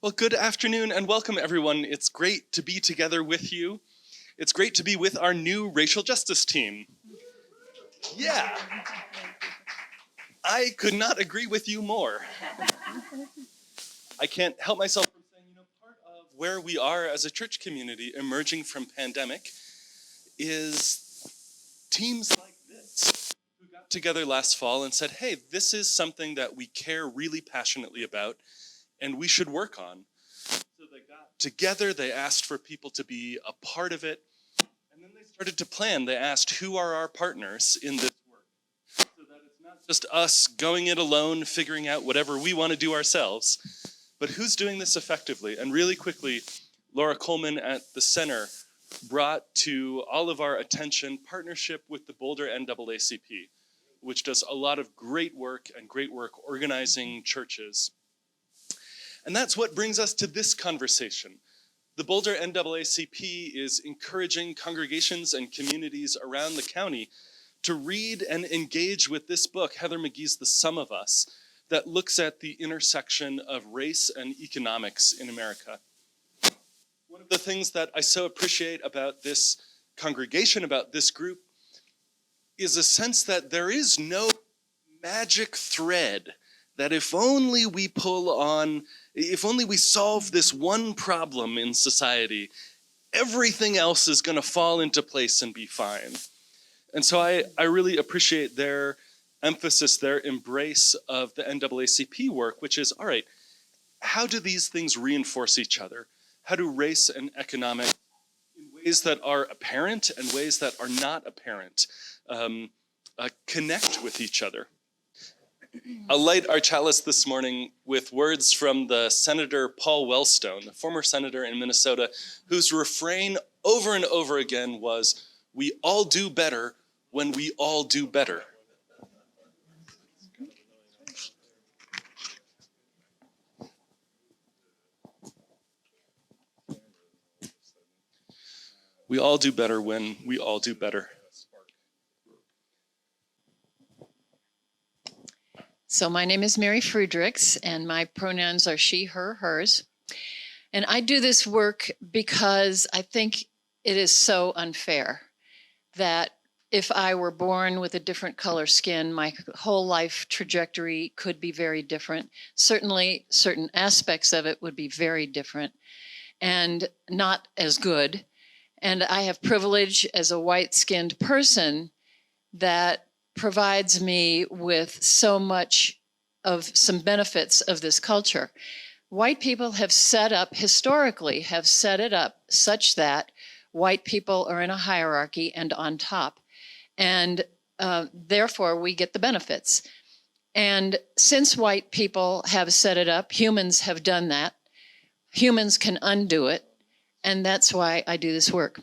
Well, good afternoon and welcome, everyone. It's great to be together with you. It's great to be with our new racial justice team. Yeah, I could not agree with you more. I can't help myself from saying, part of where we are as a church community emerging from pandemic is teams like this who got together last fall and said, hey, this is something that we care really passionately about and we should work on. So they got together, they asked for people to be a part of it, and then they started to plan. They asked, who are our partners in this work? So that it's not just us going it alone, figuring out whatever we want to do ourselves, but who's doing this effectively? And really quickly, Laura Coleman at the center brought to all of our attention partnership with the Boulder NAACP, which does a lot of great work organizing churches. And that's what brings us to this conversation. The Boulder NAACP is encouraging congregations and communities around the county to read and engage with this book, Heather McGhee's The Sum of Us, that looks at the intersection of race and economics in America. One of the things that I so appreciate about this congregation, about this group, is a sense that there is no magic thread that if only we solve this one problem in society, everything else is going to fall into place and be fine. And so I really appreciate their emphasis, their embrace of the NAACP work, which is, all right, how do these things reinforce each other? How do race and economic, in ways that are apparent and ways that are not apparent, connect with each other? I'll light our chalice this morning with words from the Senator Paul Wellstone, the former senator in Minnesota, whose refrain over and over again was, "We all do better when we all do better." We all do better when we all do better. So my name is Mary Friedrichs, and my pronouns are she, her, hers. And I do this work because I think it is so unfair that if I were born with a different color skin, my whole life trajectory could be very different. Certainly, certain aspects of it would be very different and not as good. And I have privilege as a white-skinned person that provides me with so much of some benefits of this culture. White people have historically set it up such that white people are in a hierarchy and on top. And therefore we get the benefits. And since white people have set it up, humans have done that. Humans can undo it. And that's why I do this work.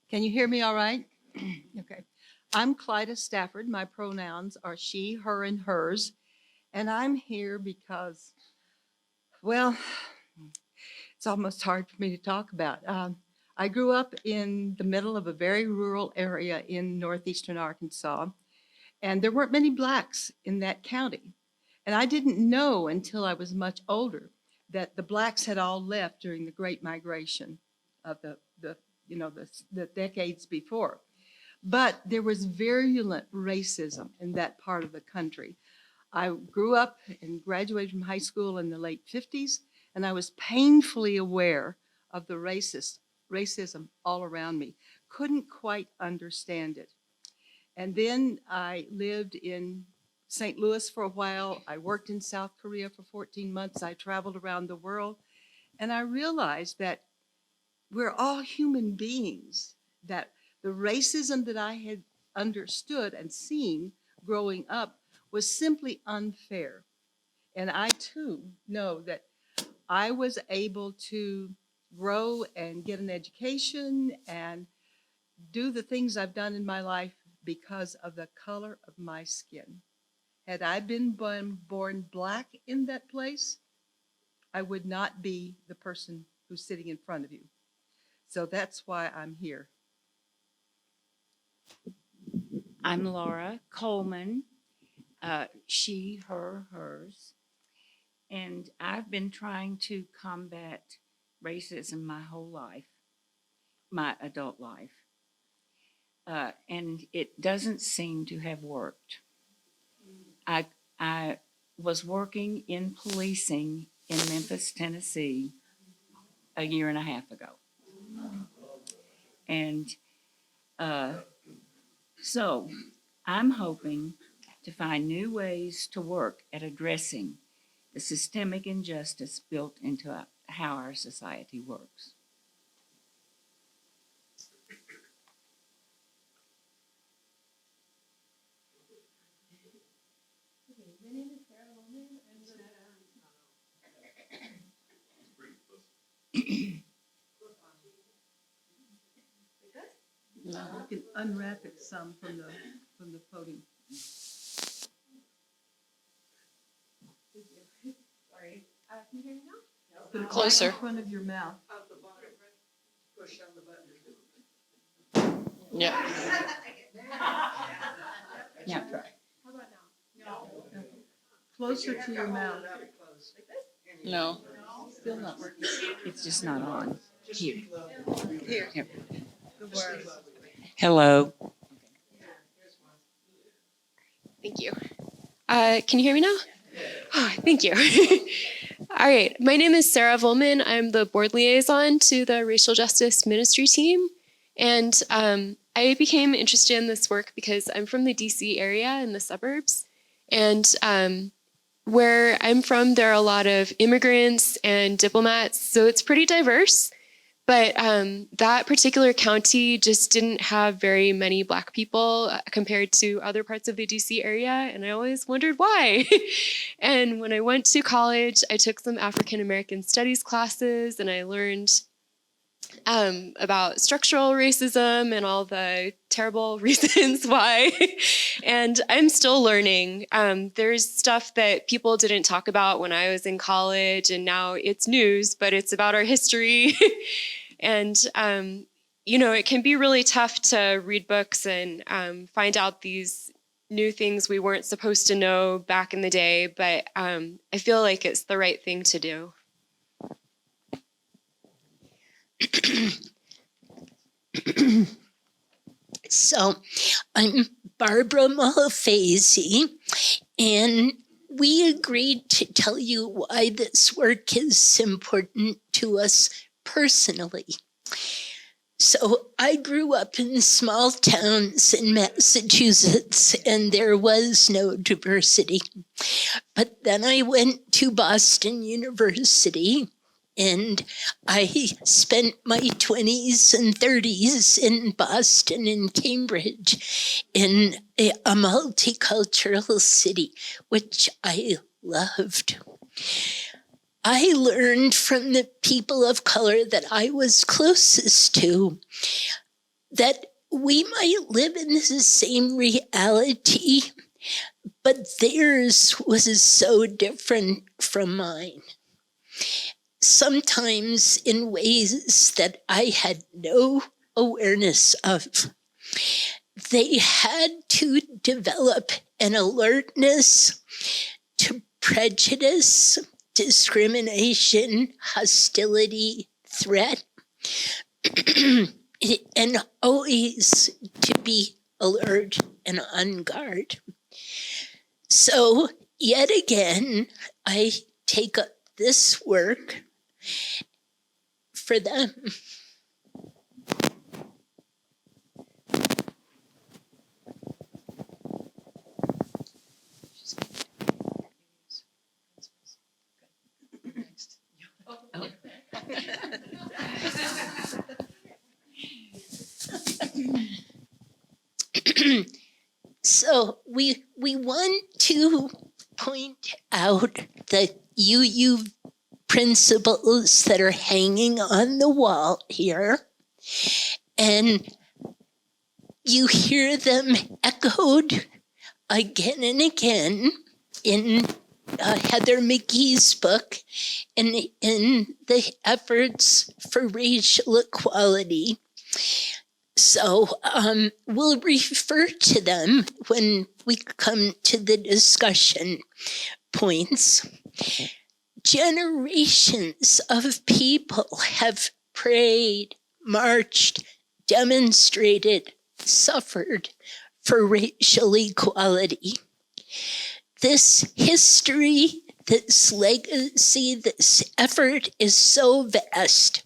Can you hear me all right? Okay. I'm Clyda Stafford. My pronouns are she, her, and hers. And I'm here because, well, it's almost hard for me to talk about. I grew up in the middle of a very rural area in northeastern Arkansas, and there weren't many blacks in that county. And I didn't know until I was much older that the blacks had all left during the Great Migration of the decades before. But there was virulent racism in that part of the country. I grew up and graduated from high school in the late 50s, and I was painfully aware of the racism all around me. Couldn't quite understand it. And then I lived in St. Louis for a while. I worked in South Korea for 14 months. I traveled around the world, and I realized that we're all human beings, that the racism that I had understood and seen growing up was simply unfair. And I too know that I was able to grow and get an education and do the things I've done in my life because of the color of my skin. Had I been born black in that place, I would not be the person who's sitting in front of you. So that's why I'm here. I'm Laura Coleman, she, her, hers. And I've been trying to combat racism my whole life, my adult life. And it doesn't seem to have worked. I was working in policing in Memphis, Tennessee, a year and a half ago. And so I'm hoping to find new ways to work at addressing the systemic injustice built into how our society works. You can unwrap it some from the podium. Sorry. Can you hear me now? Put it Closer. right in front of your mouth. Push on the button. Yeah. Yeah. How about now? No. Closer to your mouth. No. Still not working. It's just not on. Here. Here. The word. Hello. Thank you. Can you hear me now? Oh, thank you. All right. My name is Sarah Volman. I'm the board liaison to the Racial Justice Ministry team. And I became interested in this work because I'm from the DC area in the suburbs. And where I'm from, there are a lot of immigrants and diplomats. So it's pretty diverse. But that particular county just didn't have very many Black people compared to other parts of the DC area. And I always wondered why. And when I went to college, I took some African American studies classes and I learned about structural racism and all the terrible reasons why. And I'm still learning. There's stuff that people didn't talk about when I was in college, and now it's news, but it's about our history. And, it can be really tough to read books and find out these new things we weren't supposed to know back in the day, but I feel like it's the right thing to do. So I'm Barbara Malafezi, and we agreed to tell you why this work is important to us personally. So I grew up in small towns in Massachusetts, and there was no diversity. But then I went to Boston University, and I spent my 20s and 30s in Boston and Cambridge in a multicultural city, which I loved. I learned from the people of color that I was closest to that we might live in the same reality, but theirs was so different from mine. Sometimes in ways that I had no awareness of. They had to develop an alertness to prejudice, discrimination, hostility, threat, and always to be alert and on guard. So yet again, I take up this work for them. So we want to point out the UU principles that are hanging on the wall here, and you hear them echoed again and again in Heather McGhee's book and in the efforts for racial equality. So we'll refer to them when we come to the discussion points. generations of people have prayed, marched, demonstrated, suffered for racial equality. This history, this legacy, this effort is so vast,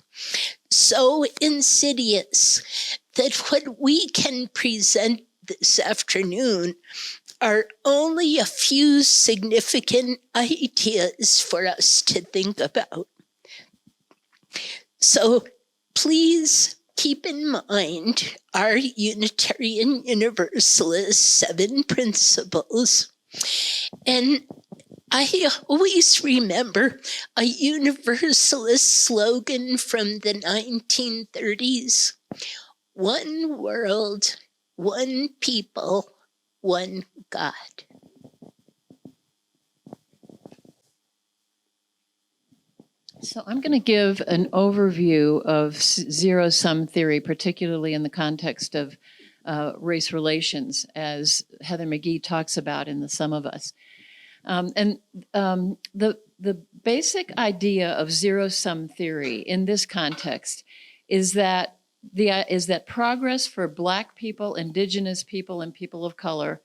so insidious, that what we can present this afternoon are only a few significant ideas for us to think about. So please keep in mind our Unitarian Universalist 7 principles. And I always remember a Universalist slogan from the 1930s: one world, one people, one God. So I'm going to give an overview of zero-sum theory, particularly in the context of race relations, as Heather McGhee talks about in The Sum of Us. The basic idea of zero-sum theory in this context is that progress for Black people, Indigenous people, and people of color,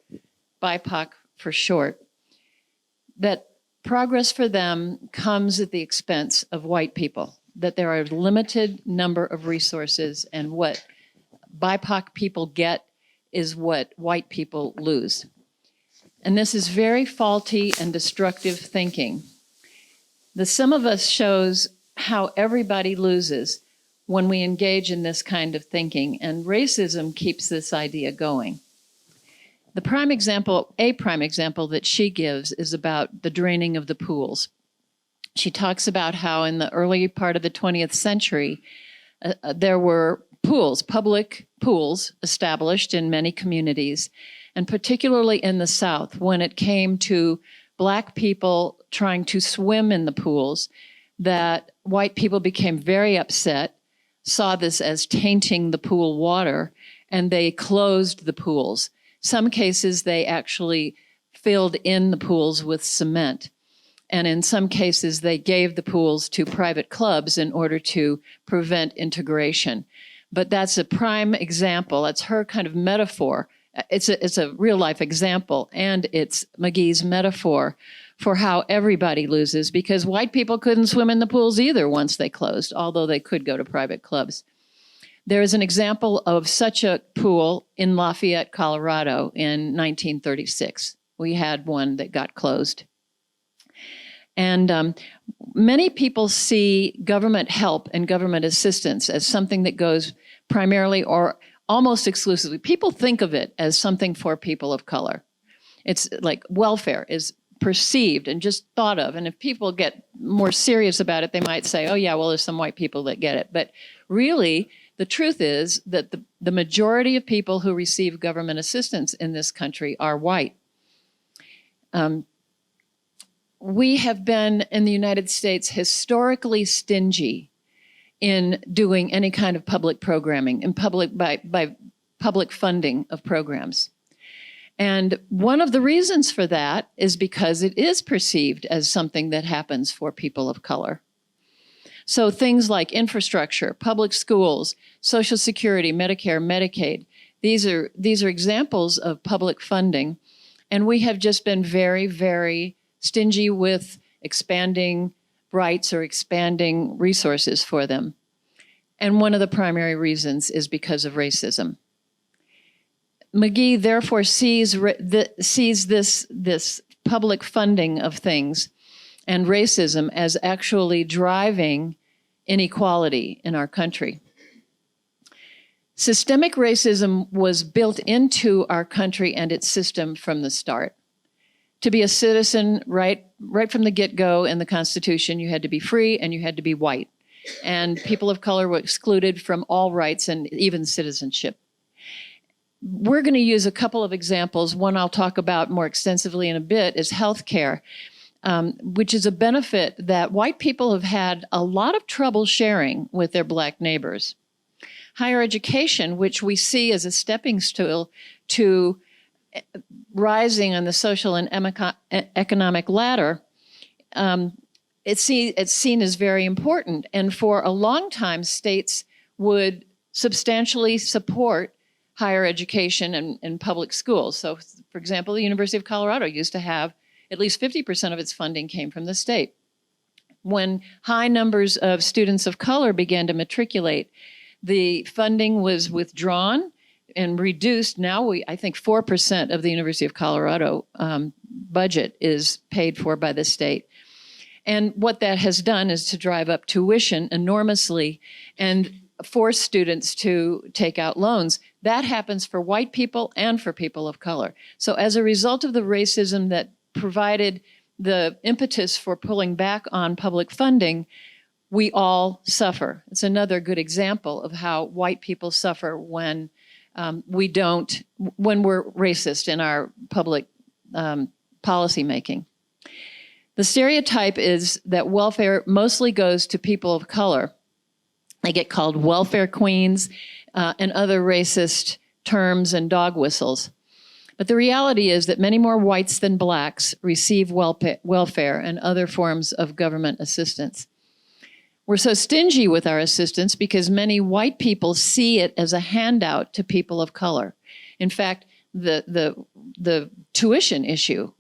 BIPOC for short, that progress for them comes at the expense of white people, that there are a limited number of resources, and what BIPOC people get is what white people lose. And this is very faulty and destructive thinking. The Sum of Us shows how everybody loses when we engage in this kind of thinking, and racism keeps this idea going. A prime example that she gives is about the draining of the pools. She talks about how in the early part of the 20th century, there were pools, public pools established in many communities, and particularly in the South, when it came to Black people trying to swim in the pools, that white people became very upset, saw this as tainting the pool water, and they closed the pools. Some cases, they actually filled in the pools with cement. And in some cases, they gave the pools to private clubs in order to prevent integration. But that's a prime example. That's her kind of metaphor. It's a real life example, and it's McGhee's metaphor for how everybody loses, because white people couldn't swim in the pools either once they closed, although they could go to private clubs. There is an example of such a pool in Lafayette, Colorado in 1936. We had one that got closed. And many people see government help and government assistance as something that goes primarily or almost exclusively. People think of it as something for people of color. It's like welfare is perceived and just thought of. And if people get more serious about it, they might say, oh yeah, well, there's some white people that get it. But really, the truth is that the majority of people who receive government assistance in this country are white. We have been in the United States historically stingy in doing any kind of public programming and by public funding of programs. And one of the reasons for that is because it is perceived as something that happens for people of color. So things like infrastructure, public schools, Social Security, Medicare, Medicaid, these are examples of public funding. And we have just been very, very stingy with expanding rights or expanding resources for them. And one of the primary reasons is because of racism. McGhee therefore sees this public funding of things and racism as actually driving inequality in our country. Systemic racism was built into our country and its system from the start. To be a citizen, right from the get-go in the Constitution, you had to be free and you had to be white. And people of color were excluded from all rights and even citizenship. We're going to use a couple of examples. One I'll talk about more extensively in a bit is healthcare, which is a benefit that white people have had a lot of trouble sharing with their Black neighbors. Higher education, which we see as a stepping stool to rising on the social and economic ladder, it's seen as very important. And for a long time, states would substantially support higher education and public schools. So, for example, the University of Colorado used to have at least 50% of its funding came from the state. When high numbers of students of color began to matriculate, the funding was withdrawn and reduced. Now I think 4% of the University of Colorado budget is paid for by the state. And what that has done is to drive up tuition enormously and force students to take out loans. That happens for white people and for people of color. So as a result of the racism that provided the impetus for pulling back on public funding, we all suffer. It's another good example of how white people suffer when when we're racist in our public policy making. The stereotype is that welfare mostly goes to people of color. They get called welfare queens and other racist terms and dog whistles. But the reality is that many more whites than blacks receive welfare and other forms of government assistance. We're so stingy with our assistance because many white people see it as a handout to people of color. In fact, the tuition issue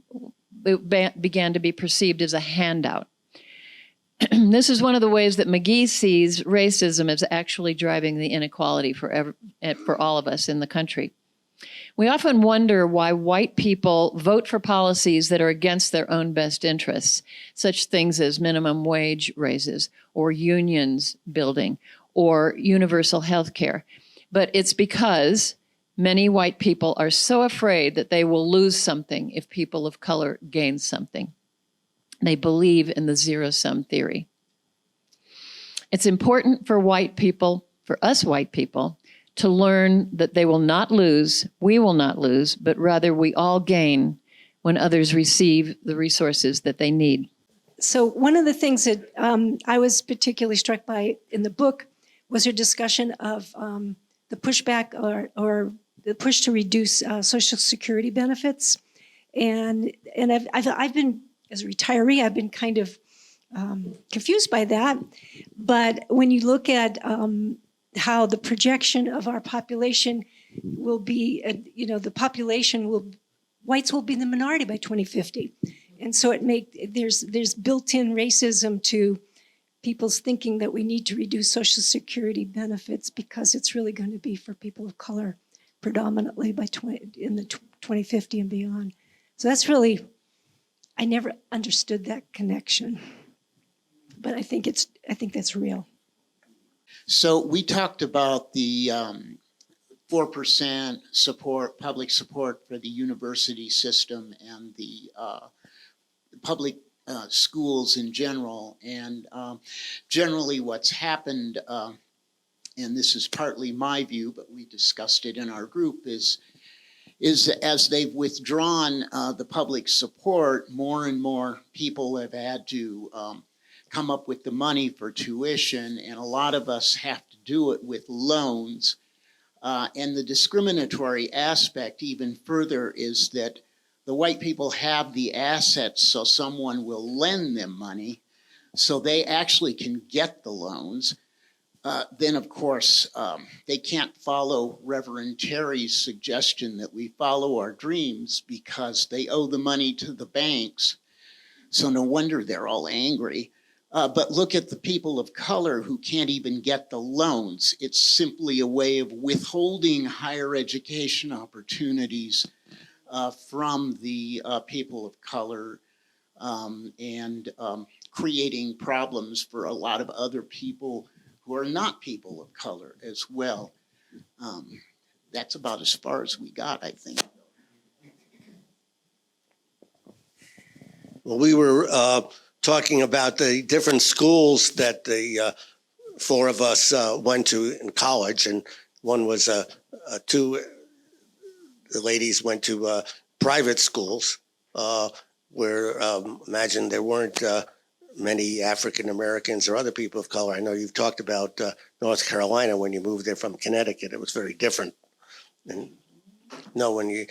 began to be perceived as a handout. This is one of the ways that McGhee sees racism as actually driving the inequality for all of us in the country. We often wonder why white people vote for policies that are against their own best interests, such things as minimum wage raises or unions building or universal health care. But it's because many white people are so afraid that they will lose something if people of color gain something. They believe in the zero-sum theory. It's important for white people, for us white people, to learn that they will not lose, we will not lose, but rather we all gain when others receive the resources that they need. So one of the things that I was particularly struck by in the book was your discussion of the pushback or the push to reduce Social Security benefits. And I've been, as a retiree, I've been kind of confused by that. But when you look at how the projection of our population will be, whites will be in the minority by 2050. And so there's built-in racism to people's thinking that we need to reduce Social Security benefits because it's really going to be for people of color predominantly in the 2050 and beyond. So that's really, I never understood that connection, but I think that's real. So we talked about the 4% support, public support for the university system and the public schools in general. And generally what's happened, and this is partly my view, but we discussed it in our group, is as they've withdrawn the public support, more and more people have had to come up with the money for tuition, and a lot of us have to do it with loans. And the discriminatory aspect even further is that the white people have the assets so someone will lend them money so they actually can get the loans. Then, of course, they can't follow Reverend Terry's suggestion that we follow our dreams because they owe the money to the banks. So no wonder they're all angry. But look at the people of color who can't even get the loans. It's simply a way of withholding higher education opportunities from the people of color and creating problems for a lot of other people who are not people of color as well. That's about as far as we got, I think. Well, we were talking about the different schools that the four of us went to in college, and one was the ladies went to private schools where imagine there weren't many African Americans or other people of color. I know you've talked about North Carolina when you moved there from Connecticut. It was very different. And no, when you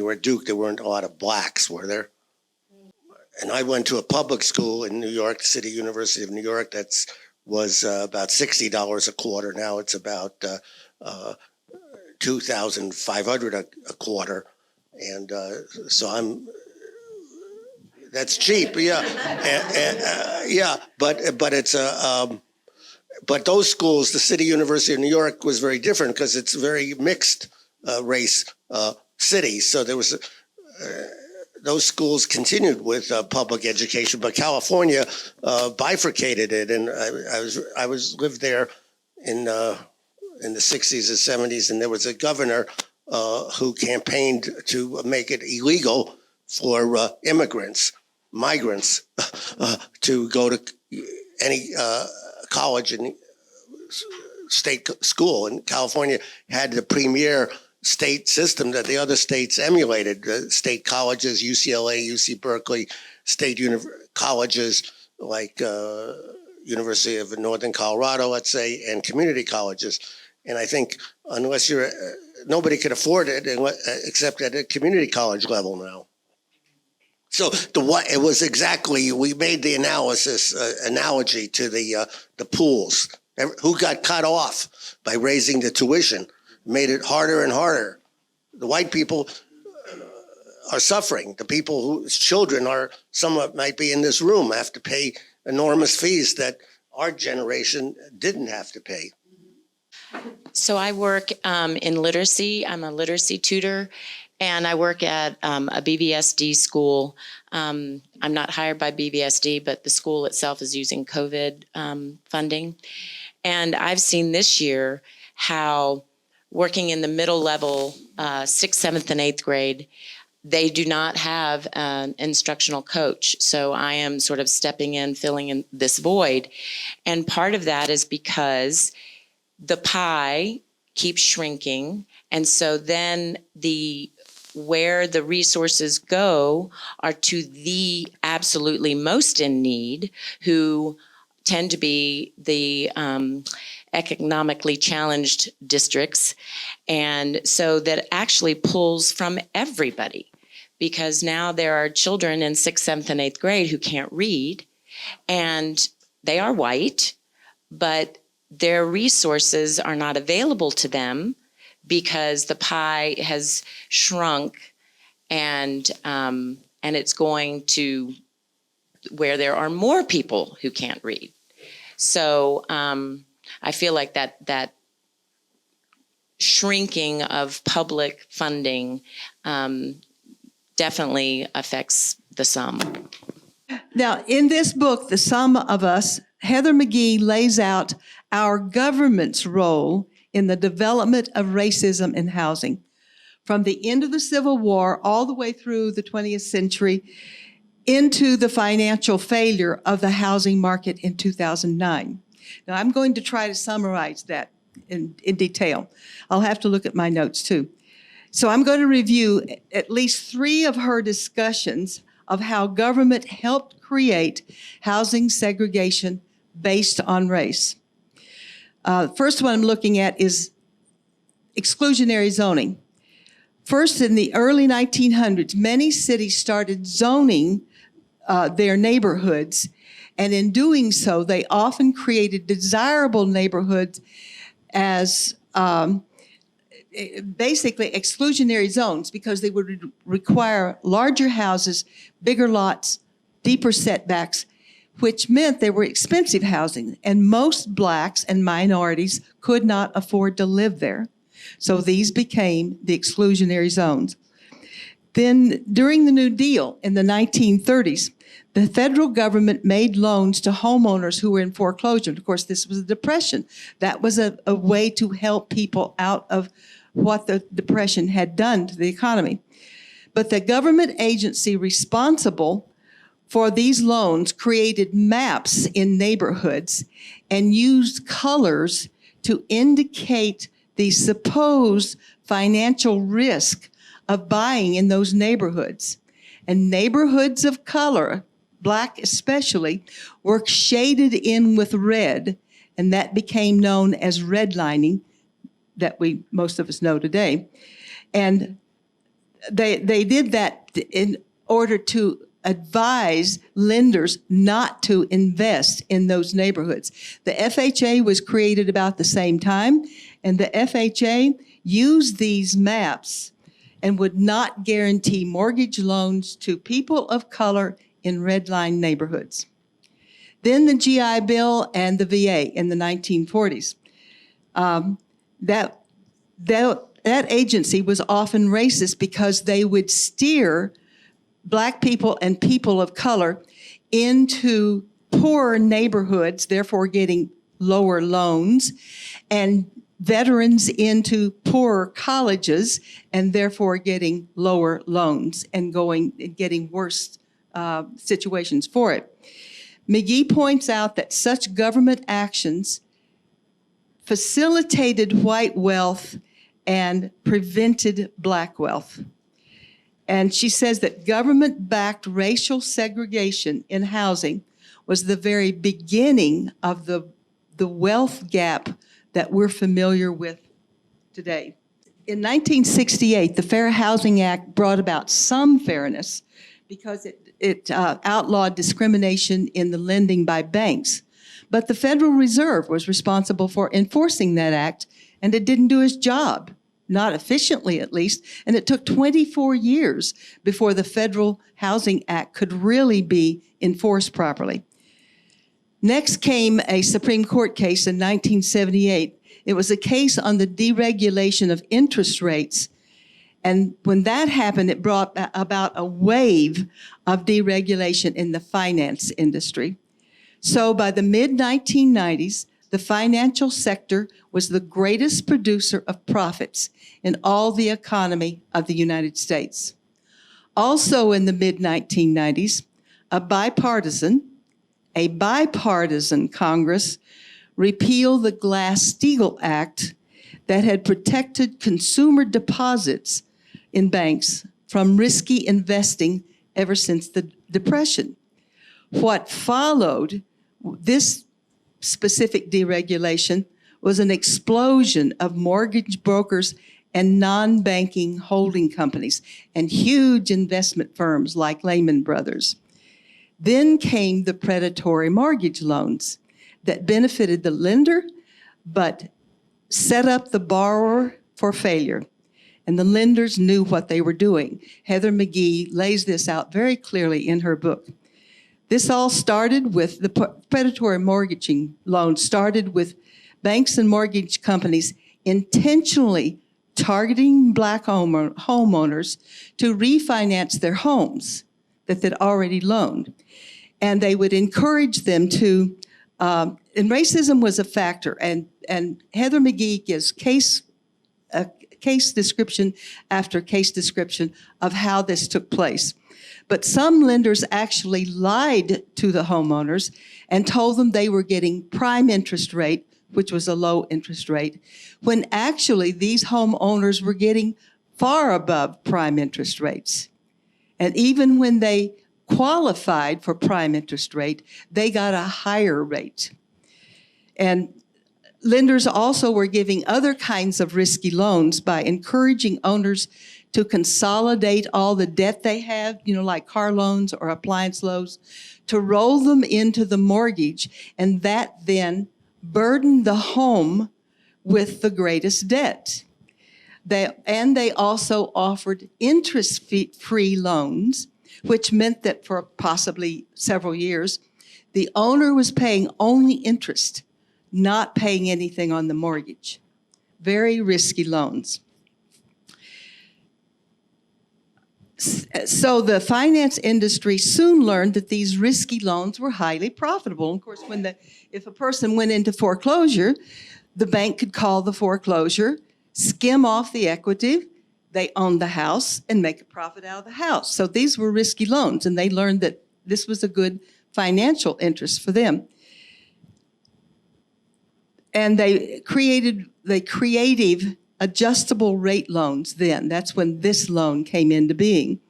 were at Duke, there weren't a lot of blacks, were there? and I went to a public school in New York City, University of New York. Was about $60 a quarter. Now it's about $2,500 a quarter, and so that's cheap, yeah, yeah. But it's but those schools, the City University of New York, was very different because it's a very mixed race city. So there was. Those schools continued with public education, but California bifurcated it, and I lived there in the 60s and 70s, and there was a governor who campaigned to make it illegal for migrants, to go to any college and state school. And California had the premier state system that the other states emulated. State colleges, UCLA, UC Berkeley, state colleges like University of Northern Colorado, let's say, and community colleges. And I think unless nobody could afford it except at a community college level now. So it was exactly, we made the analogy to the pools. Who got cut off by raising the tuition? Made it harder and harder. The white people are suffering. The people whose children might be in this room have to pay enormous fees that our generation didn't have to pay. So I work in literacy. I'm a literacy tutor, and I work at a BVSD school. I'm not hired by BVSD, but the school itself is using COVID funding. And I've seen this year how working in the middle level, 6th, 7th, and 8th grade, they do not have an instructional coach. So I am sort of stepping in, filling in this void. And part of that is because the pie keeps shrinking. And so then where the resources go are to the absolutely most in need, who tend to be the economically challenged districts. And so that actually pulls from everybody, because now there are children in 6th, 7th, and 8th grade who can't read, and they are white, but their resources are not available to them because the pie has shrunk, and it's going to where there are more people who can't read. So I feel like that shrinking of public funding definitely affects the sum. Now, in this book, The Sum of Us, Heather McGhee lays out our government's role in the development of racism in housing, from the end of the Civil War all the way through the 20th century into the financial failure of the housing market in 2009. Now, I'm going to try to summarize that in detail. I'll have to look at my notes too. So I'm going to review at least 3 of her discussions of how government helped create housing segregation based on race. First one I'm looking at is exclusionary zoning. First, in the early 1900s, many cities started zoning their neighborhoods, and in doing so, they often created desirable neighborhoods as basically exclusionary zones, because they would require larger houses, bigger lots, deeper setbacks, which meant they were expensive housing, and most blacks and minorities could not afford to live there. So these became the exclusionary zones. Then during the New Deal in the 1930s, the federal government made loans to homeowners who were in foreclosure. Of course, this was a depression. That was a way to help people out of what the depression had done to the economy. But the government agency responsible for these loans created maps in neighborhoods and used colors to indicate the supposed financial risk of buying in those neighborhoods. And neighborhoods of color, black especially, were shaded in with red, and that became known as redlining, that most of us know today. And they did that in order to advise lenders not to invest in those neighborhoods. The FHA was created about the same time, and the FHA used these maps and would not guarantee mortgage loans to people of color in redline neighborhoods. Then the GI Bill and the VA in the 1940s. That agency was often racist because they would steer Black people and people of color into poorer neighborhoods, therefore getting lower loans, and veterans into poorer colleges and therefore getting lower loans and getting worse situations for it. McGhee points out that such government actions facilitated white wealth and prevented Black wealth. And she says that government-backed racial segregation in housing was the very beginning of the wealth gap that we're familiar with today. In 1968, the Fair Housing Act brought about some fairness because it outlawed discrimination in the lending by banks. But the Federal Reserve was responsible for enforcing that act, and it didn't do its job, not efficiently at least, and it took 24 years before the Federal Housing Act could really be enforced properly. Next came a Supreme Court case in 1978. It was a case on the deregulation of interest rates. And when that happened, it brought about a wave of deregulation in the finance industry. So by the mid-1990s, the financial sector was the greatest producer of profits in all the economy of the United States. Also in the mid-1990s, a bipartisan Congress repealed the Glass-Steagall Act that had protected consumer deposits in banks from risky investing ever since the Depression. What followed this specific deregulation was an explosion of mortgage brokers and non-banking holding companies and huge investment firms like Lehman Brothers. Then came the predatory mortgage loans that benefited the lender but set up the borrower for failure. And the lenders knew what they were doing. Heather McGhee lays this out very clearly in her book. This all started with the predatory mortgaging loans started with banks and mortgage companies intentionally targeting Black homeowners to refinance their homes that they'd already loaned. And they would encourage them to, and racism was a factor, and Heather McGhee gives case description after case description of how this took place. But some lenders actually lied to the homeowners and told them they were getting prime interest rate, which was a low interest rate, when actually these homeowners were getting far above prime interest rates. And even when they qualified for prime interest rate, they got a higher rate. And lenders also were giving other kinds of risky loans by encouraging owners to consolidate all the debt they have, like car loans or appliance loans, to roll them into the mortgage, and that then burdened the home with the greatest debt. They also offered interest-free loans, which meant that for possibly several years, the owner was paying only interest, not paying anything on the mortgage. Very risky loans. So the finance industry soon learned that these risky loans were highly profitable. Of course, if a person went into foreclosure, the bank could call the foreclosure, skim off the equity, they owned the house, and make a profit out of the house. So these were risky loans, and they learned that this was a good financial interest for them. And they created the creative adjustable rate loans then. That's when this loan came into being.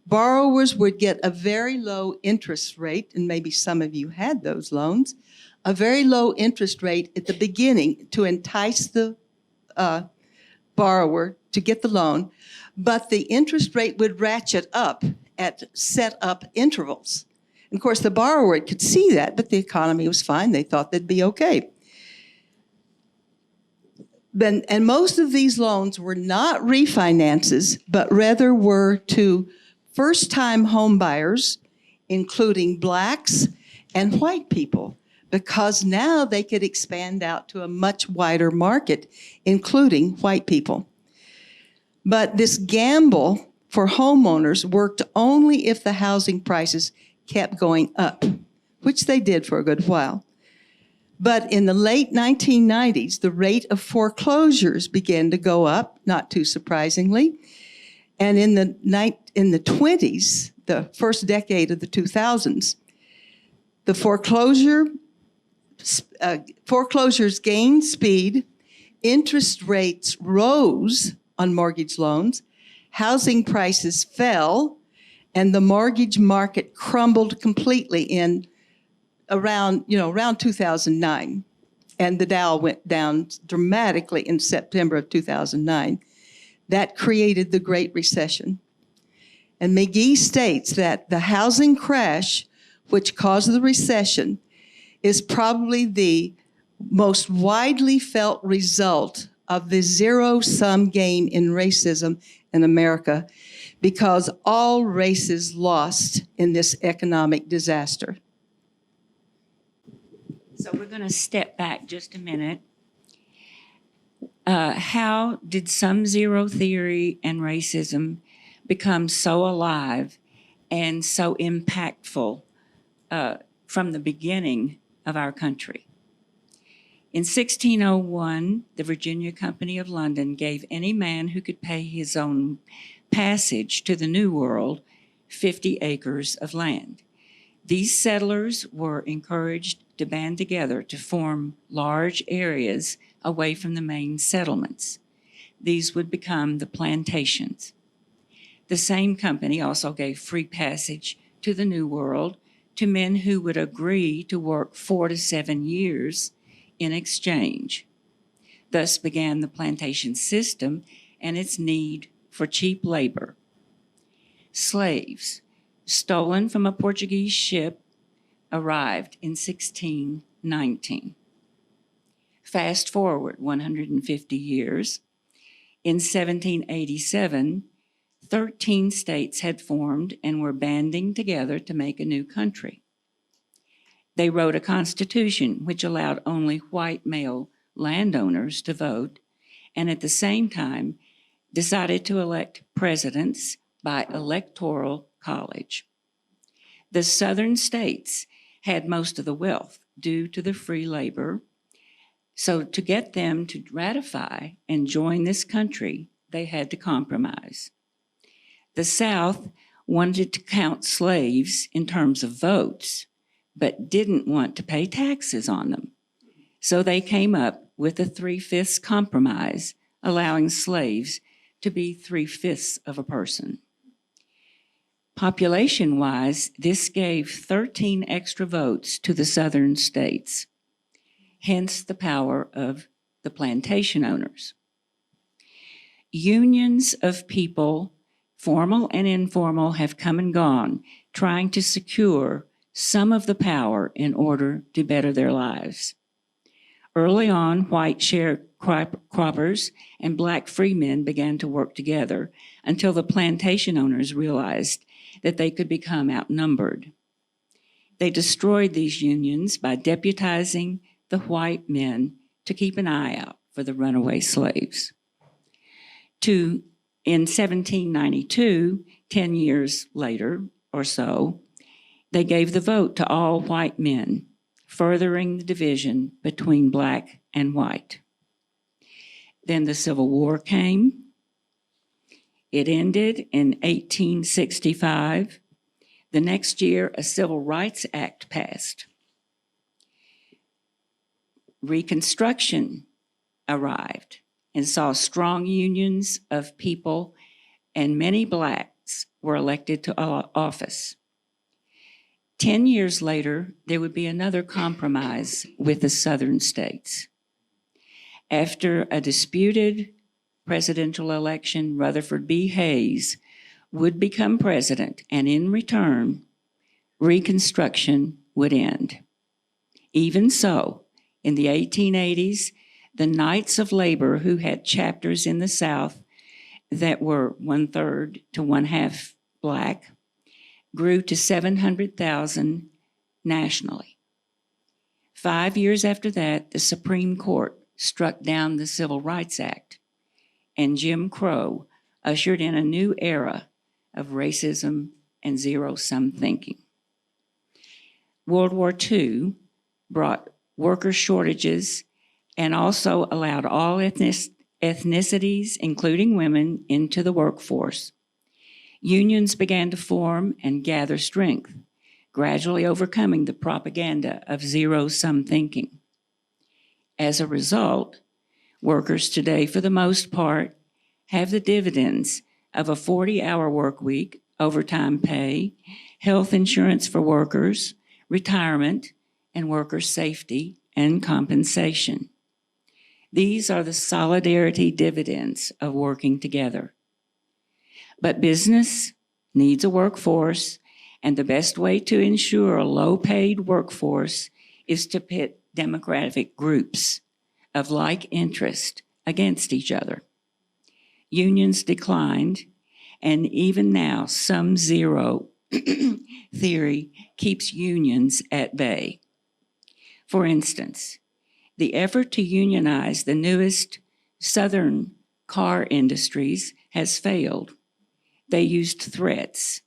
Borrowers would get a very low interest rate, and maybe some of you had those loans, a very low interest rate at the beginning to entice the borrower to get the loan, but the interest rate would ratchet up at set up intervals. And of course, the borrower could see that, but the economy was fine. They thought they'd be okay. And most of these loans were not refinances, but rather were to first-time home buyers, including blacks and white people, because now they could expand out to a much wider market, including white people. But this gamble for homeowners worked only if the housing prices kept going up, which they did for a good while. But in the late 1990s, the rate of foreclosures began to go up, not too surprisingly. And in the 20s, the first decade of the 2000s, the foreclosures gained speed, interest rates rose on mortgage loans, housing prices fell, and the mortgage market crumbled completely in around 2009. And the Dow went down dramatically in September of 2009. That created the Great Recession. And McGhee states that the housing crash, which caused the recession, is probably the most widely felt result of the zero-sum game in racism in America, because all races lost in this economic disaster. So we're going to step back just a minute. How did sum zero theory and racism become so alive and so impactful from the beginning of our country? In 1601, the Virginia Company of London gave any man who could pay his own passage to the New World 50 acres of land. These settlers were encouraged to band together to form large areas away from the main settlements. These would become the plantations. The same company also gave free passage to the New World to men who would agree to work 4 to 7 years in exchange. Thus began the plantation system and its need for cheap labor. Slaves, stolen from a Portuguese ship, arrived in 1619. Fast forward 150 years. In 1787, 13 states had formed and were banding together to make a new country. They wrote a constitution which allowed only white male landowners to vote, and at the same time decided to elect presidents by electoral college. The southern states had most of the wealth due to the free labor, so to get them to ratify and join this country, they had to compromise. The South wanted to count slaves in terms of votes, but didn't want to pay taxes on them. So they came up with a 3/5 compromise, allowing slaves to be 3/5 of a person. Population-wise, this gave 13 extra votes to the southern states, hence the power of the plantation owners. Unions of people, formal and informal, have come and gone, trying to secure some of the power in order to better their lives. Early on, white sharecroppers and black freemen began to work together until the plantation owners realized that they could become outnumbered. They destroyed these unions by deputizing the white men to keep an eye out for the runaway slaves. In 1792, 10 years later or so, they gave the vote to all white men, furthering the division between black and white. Then the Civil War came. It ended in 1865. The next year, a Civil Rights Act passed. Reconstruction arrived and saw strong unions of people, and many blacks were elected to office. 10 years later, there would be another compromise with the southern states. After a disputed presidential election, Rutherford B. Hayes would become president, and in return, Reconstruction would end. Even so, in the 1880s, the Knights of Labor, who had chapters in the South that were 1/3 to 1/2 Black, grew to 700,000 nationally. 5 years after that, the Supreme Court struck down the Civil Rights Act, and Jim Crow ushered in a new era of racism and zero-sum thinking. World War II brought worker shortages and also allowed all ethnicities, including women, into the workforce. Unions began to form and gather strength, gradually overcoming the propaganda of zero-sum thinking. As a result, workers today, for the most part, have the dividends of a 40-hour work week, overtime pay, health insurance for workers, retirement, and worker safety and compensation. These are the solidarity dividends of working together. But business needs a workforce, and the best way to ensure a low-paid workforce is to pit demographic groups of like interest against each other. Unions declined, and even now, sum zero theory keeps unions at bay. For instance, the effort to unionize the newest Southern car industries has failed. They used threats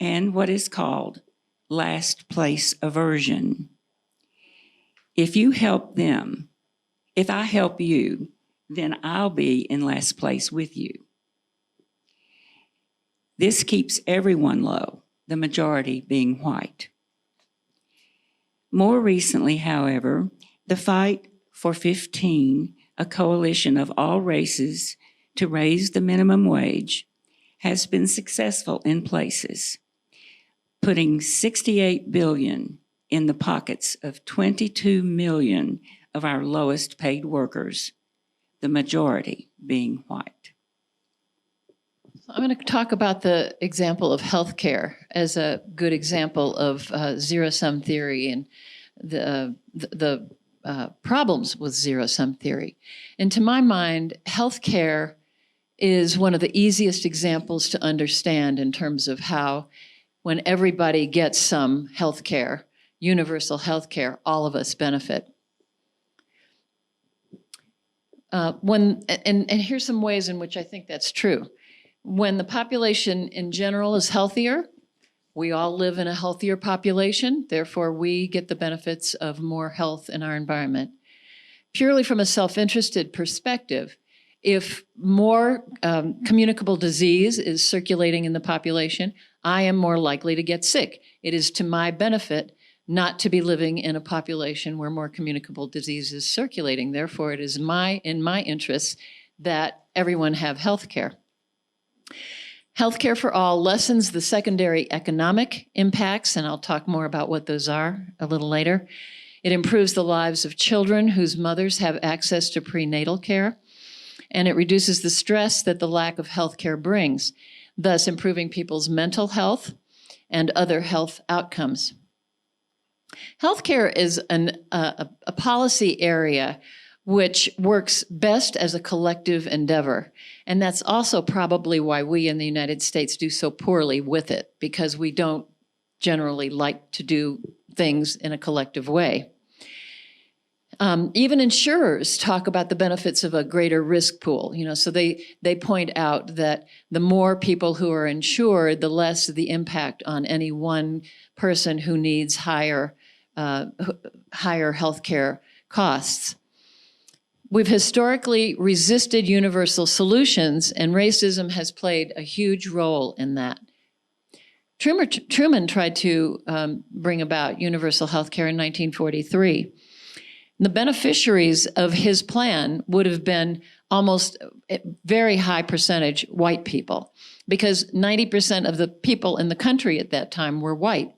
and what is called last place aversion. If you help them, if I help you, then I'll be in last place with you. This keeps everyone low, the majority being white. More recently, however, the fight for 15, a coalition of all races to raise the minimum wage, has been successful in places, putting $68 billion in the pockets of 22 million of our lowest paid workers, the majority being white. I'm going to talk about the example of healthcare as a good example of zero-sum theory and the problems with zero-sum theory. And to my mind, healthcare is one of the easiest examples to understand in terms of how when everybody gets some healthcare, universal healthcare, all of us benefit. And here's some ways in which I think that's true. When the population in general is healthier, we all live in a healthier population, therefore we get the benefits of more health in our environment. Purely from a self-interested perspective, if more communicable disease is circulating in the population, I am more likely to get sick. It is to my benefit not to be living in a population where more communicable disease is circulating. Therefore, it is in my interest that everyone have health care. Healthcare for all lessens the secondary economic impacts, and I'll talk more about what those are a little later. It improves the lives of children whose mothers have access to prenatal care, and it reduces the stress that the lack of healthcare brings, thus improving people's mental health and other health outcomes. Healthcare is a policy area which works best as a collective endeavor. And that's also probably why we in the United States do so poorly with it, because we don't generally like to do things in a collective way. Even insurers talk about the benefits of a greater risk pool. So they point out that the more people who are insured, the less the impact on any one person who needs higher healthcare costs. We've historically resisted universal solutions, and racism has played a huge role in that. Truman tried to bring about universal health care in 1943. The beneficiaries of his plan would have been almost a very high percentage white people, because 90% of the people in the country at that time were white.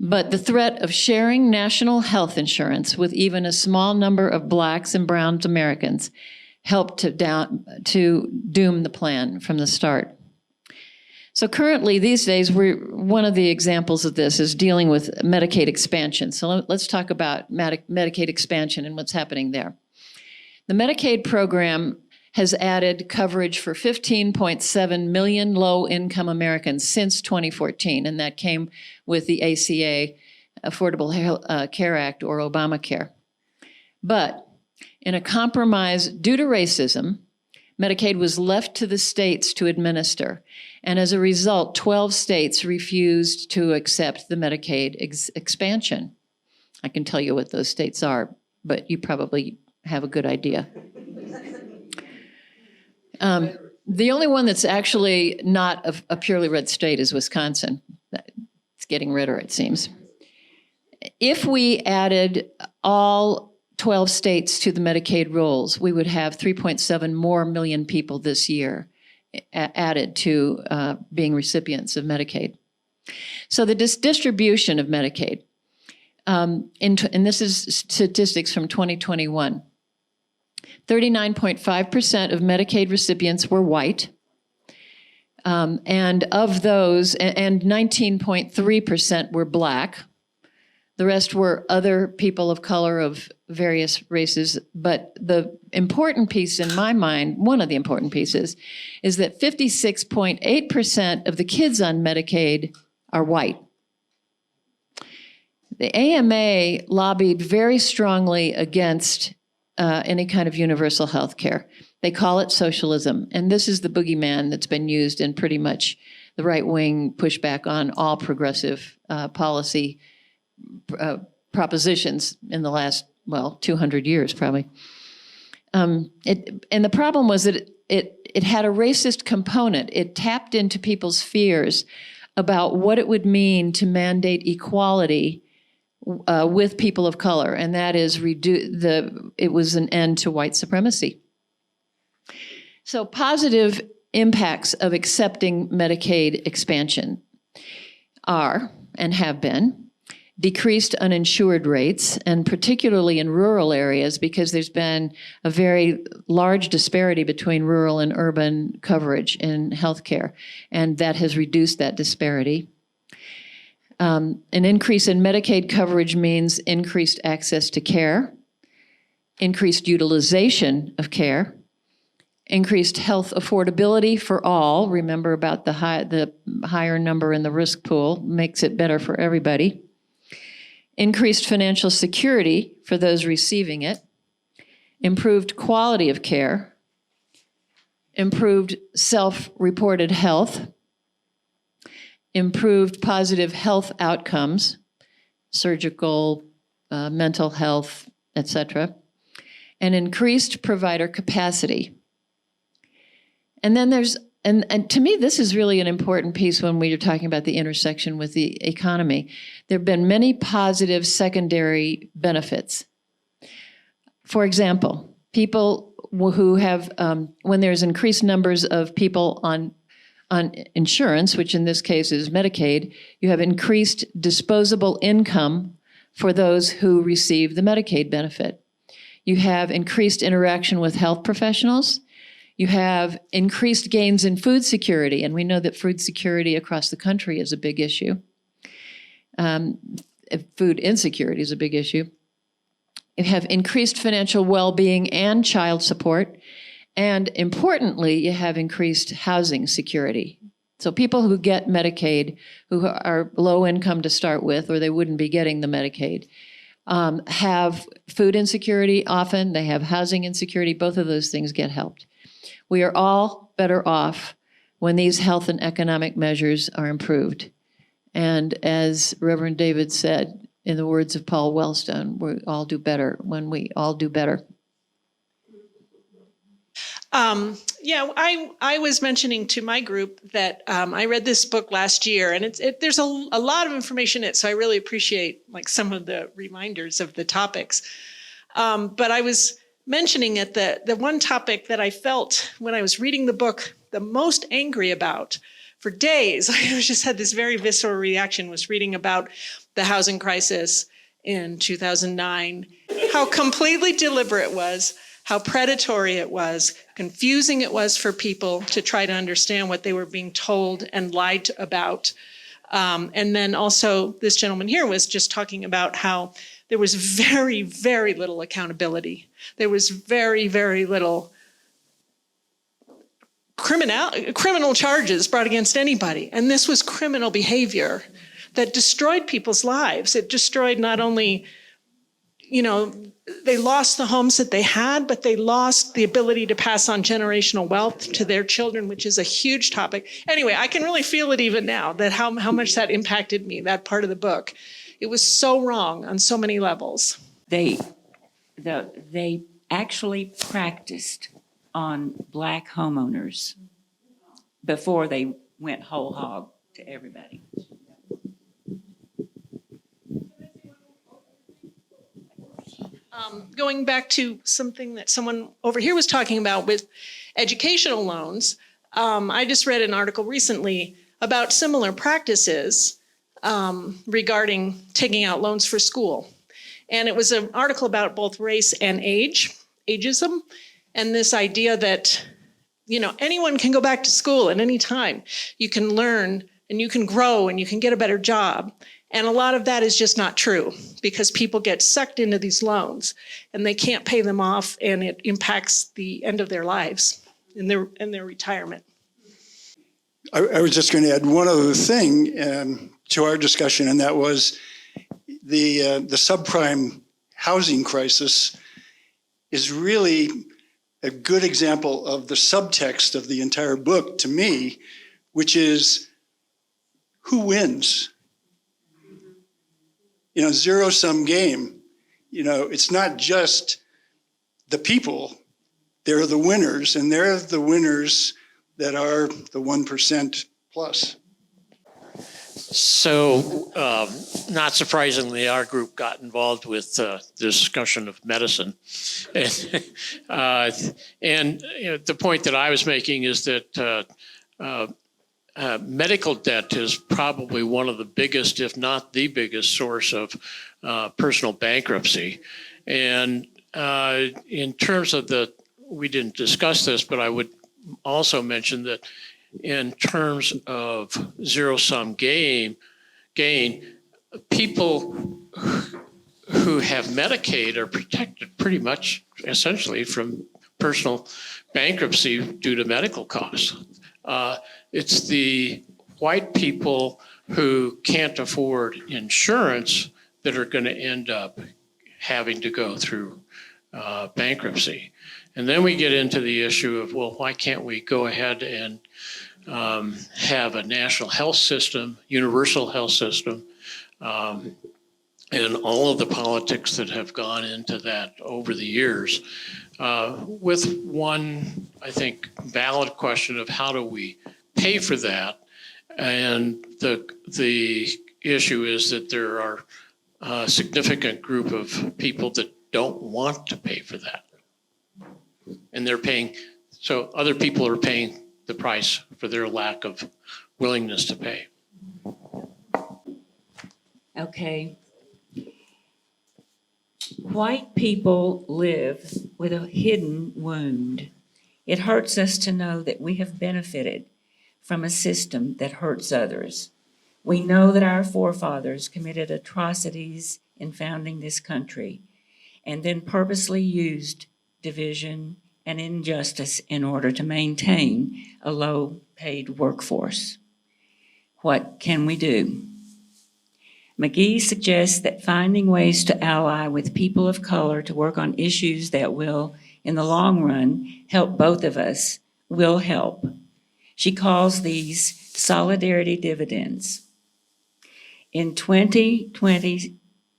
But the threat of sharing national health insurance with even a small number of Blacks and Brown Americans helped to doom the plan from the start. So currently, these days, one of the examples of this is dealing with Medicaid expansion. So let's talk about Medicaid expansion and what's happening there. The Medicaid program has added coverage for 15.7 million low-income Americans since 2014, and that came with the ACA, Affordable Care Act, or Obamacare. But in a compromise due to racism, Medicaid was left to the states to administer, and as a result, 12 states refused to accept the Medicaid expansion. I can tell you what those states are, but you probably have a good idea. The only one that's actually not a purely red state is Wisconsin. It's getting redder, it seems. If we added all 12 states to the Medicaid rolls, we would have 3.7 more million people this year added to being recipients of Medicaid. So the distribution of Medicaid, and this is statistics from 2021, 39.5% of Medicaid recipients were white, and of those, and 19.3% were Black. The rest were other people of color of various races. But the important piece in my mind, one of the important pieces, is that 56.8% of the kids on Medicaid are white. The AMA lobbied very strongly against any kind of universal health care. They call it socialism. And this is the boogeyman that's been used in pretty much the right-wing pushback on all progressive policy propositions in the last, 200 years probably. And the problem was that it had a racist component. It tapped into people's fears about what it would mean to mandate equality with people of color, and that is it was an end to white supremacy. So positive impacts of accepting Medicaid expansion are, and have been, decreased uninsured rates, and particularly in rural areas, because there's been a very large disparity between rural and urban coverage in healthcare, and that has reduced that disparity. An increase in Medicaid coverage means increased access to care, increased utilization of care, increased health affordability for all. Remember about the higher number in the risk pool makes it better for everybody. Increased financial security for those receiving it, improved quality of care, improved self-reported health, improved positive health outcomes, surgical, mental health, etc., and increased provider capacity. And then there's, and to me, this is really an important piece when we are talking about the intersection with the economy. There have been many positive secondary benefits. For example, people who have, when there's increased numbers of people on insurance, which in this case is Medicaid, you have increased disposable income for those who receive the Medicaid benefit. You have increased interaction with health professionals. You have increased gains in food security, and we know that food security across the country is a big issue. Food insecurity is a big issue. You have increased financial well-being and child support. And importantly, you have increased housing security. So people who get Medicaid, who are low income to start with, or they wouldn't be getting the Medicaid, have food insecurity often, they have housing insecurity, both of those things get helped. We are all better off when these health and economic measures are improved. And as Reverend David said, in the words of Paul Wellstone, we all do better when we all do better. I was mentioning to my group that I read this book last year, and there's a lot of information in it, so I really appreciate some of the reminders of the topics. But I was mentioning it, the one topic that I felt when I was reading the book the most angry about for days, I just had this very visceral reaction, was reading about the housing crisis in 2009, how completely deliberate it was, how predatory it was, confusing it was for people to try to understand what they were being told and lied about. And then also this gentleman here was just talking about how there was very, very little accountability. There was very, very little criminal charges brought against anybody. And this was criminal behavior that destroyed people's lives. It destroyed not only, they lost the homes that they had, but they lost the ability to pass on generational wealth to their children, which is a huge topic. Anyway, I can really feel it even now, that how much that impacted me, that part of the book. It was so wrong on so many levels. They actually practiced on Black homeowners before they went whole hog to everybody. Going back to something that someone over here was talking about with educational loans, I just read an article recently about similar practices regarding taking out loans for school. And it was an article about both race and ageism, and this idea that, anyone can go back to school at any time. You can learn and you can grow and you can get a better job. And a lot of that is just not true because people get sucked into these loans and they can't pay them off, and it impacts the end of their lives and their retirement. I was just going to add one other thing to our discussion, and that was the subprime housing crisis is really a good example of the subtext of the entire book to me, which is who wins? Zero-sum game. It's not just the people. They're the winners, and they're the winners that are the 1% plus. So, not surprisingly, our group got involved with the discussion of medicine. And the point that I was making is that medical debt is probably one of the biggest, if not the biggest, source of personal bankruptcy. And in terms of we didn't discuss this, but I would also mention that in terms of zero-sum gain, people who have Medicaid are protected pretty much essentially from personal bankruptcy due to medical costs. It's the white people who can't afford insurance that are going to end up having to go through bankruptcy. And then we get into the issue of, well, why can't we go ahead and have a national health system, universal health system, and all of the politics that have gone into that over the years, with one, I think, valid question of how do we pay for that? And the issue is that there are a significant group of people that don't want to pay for that. And they're paying, so other people are paying the price for their lack of willingness to pay. Okay. White people live with a hidden wound. It hurts us to know that we have benefited from a system that hurts others. We know that our forefathers committed atrocities in founding this country and then purposely used division and injustice in order to maintain a low-paid workforce. What can we do? McGhee suggests that finding ways to ally with people of color to work on issues that will, in the long run, help both of us will help. She calls these solidarity dividends. In 2020,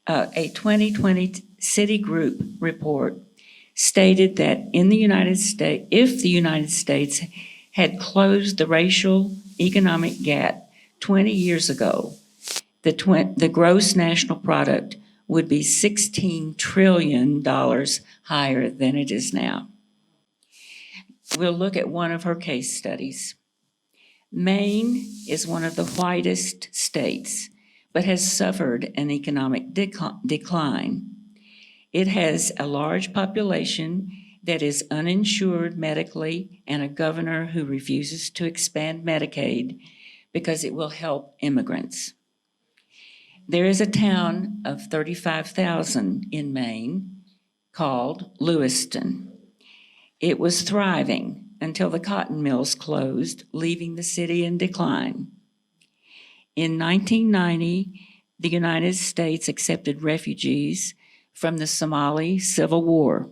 a 2020 Citigroup report stated that in the United States, if the United States had closed the racial economic gap 20 years ago, the gross national product would be $16 trillion higher than it is now. We'll look at one of her case studies. Maine is one of the whitest states, but has suffered an economic decline. It has a large population that is uninsured medically and a governor who refuses to expand Medicaid because it will help immigrants. There is a town of 35,000 in Maine called Lewiston. It was thriving until the cotton mills closed, leaving the city in decline. In 1990, the United States accepted refugees from the Somali Civil War.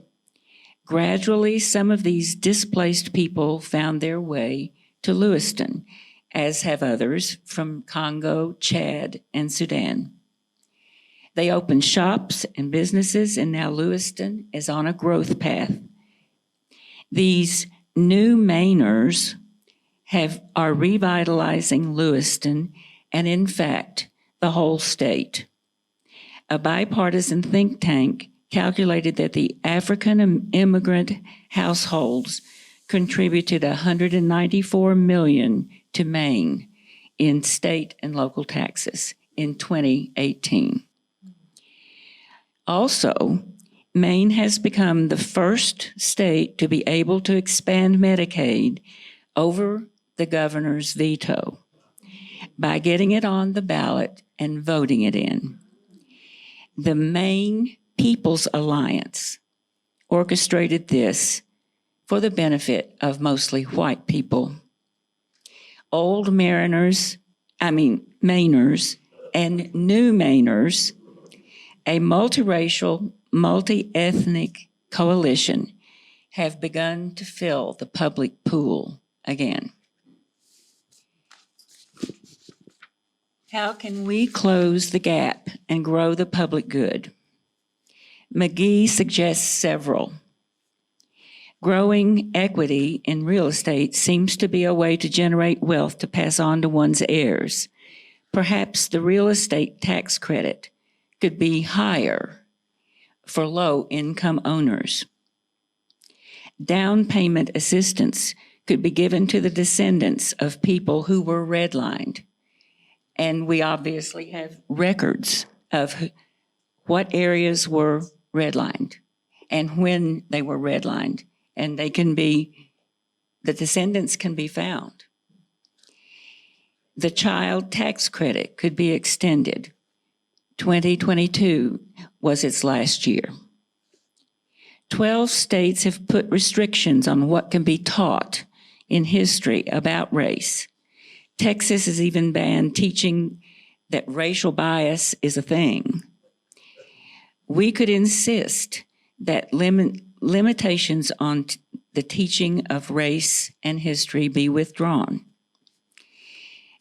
Gradually, some of these displaced people found their way to Lewiston, as have others from Congo, Chad, and Sudan. They opened shops and businesses, and now Lewiston is on a growth path. These new Mainers are revitalizing Lewiston and, in fact, the whole state. A bipartisan think tank calculated that the African immigrant households contributed $194 million to Maine in state and local taxes in 2018. Also, Maine has become the first state to be able to expand Medicaid over the governor's veto by getting it on the ballot and voting it in. The Maine People's Alliance orchestrated this for the benefit of mostly white people. Old Mainers and new Mainers, a multiracial, multi-ethnic coalition, have begun to fill the public pool again. How can we close the gap and grow the public good? McGhee suggests several. Growing equity in real estate seems to be a way to generate wealth to pass on to one's heirs. Perhaps the real estate tax credit could be higher for low-income owners. Down payment assistance could be given to the descendants of people who were redlined. And we obviously have records of what areas were redlined and when they were redlined. And the descendants can be found. The child tax credit could be extended. 2022 was its last year. 12 states have put restrictions on what can be taught in history about race. Texas has even banned teaching that racial bias is a thing. We could insist that limitations on the teaching of race and history be withdrawn.